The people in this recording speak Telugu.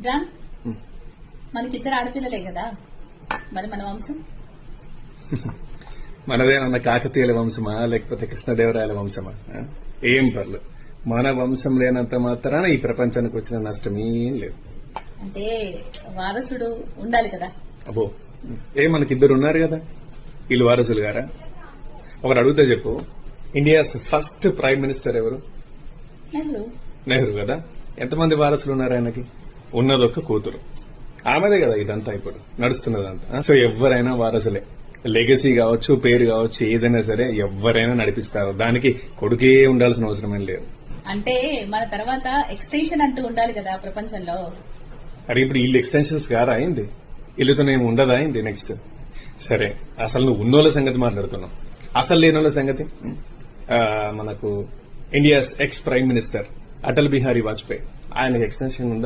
జాన్ మనకిద్దరు ఆడపిల్లలే కదా, మరి మన వంశం మనదేమన్నా కాకతీయుల వంశమా లేకపోతే కృష్ణదేవరాయల వంశమా? ఏం పర్లేదు, మన వంశం లేనంత మాత్రాన ఈ ప్రపంచానికి వచ్చిన నష్టం ఏం లేదు. అంటే వారసుడు ఉండాలి కదా. అబ్బో, మనకిద్దరు ఉన్నారు కదా, వీళ్ళు వారసులు గారా? ఒకరు అడుగుతా చెప్పు, ఇండియాస్ ఫస్ట్ ప్రైమ్ మినిస్టర్ ఎవరు? నెహ్రూ కదా. ఎంతమంది వారసులు ఉన్నారు ఆయనకి? ఉన్నదొక్క కూతురు, ఆమెదే కదా ఇదంతా ఇప్పుడు నడుస్తున్నదంతా. సో ఎవరైనా వారసులే. లెగసీ కావచ్చు, పేరు కావచ్చు, ఏదైనా సరే ఎవరైనా నడిపిస్తారు. దానికి కొడుకే ఉండాల్సిన అవసరం ఏం లేదు. అంటే మన తర్వాత ఎక్స్టెన్షన్ అంటూ ఉండాలి కదా ప్రపంచంలో. అరే ఇప్పుడు వీళ్ళు ఎక్స్టెన్షన్స్ గారా అయింది, వీళ్ళతో ఏమి ఉండదా అయింది నెక్స్ట్? సరే, అసలు నువ్వు ఉన్నోళ్ళ సంగతి మాట్లాడుతున్నావు, అసలు లేనోళ్ళ సంగతి. మనకు India's X prime minister Atal Bihari Vajpayee, ఆయనకు ఎక్స్టెన్షన్ ఉందా?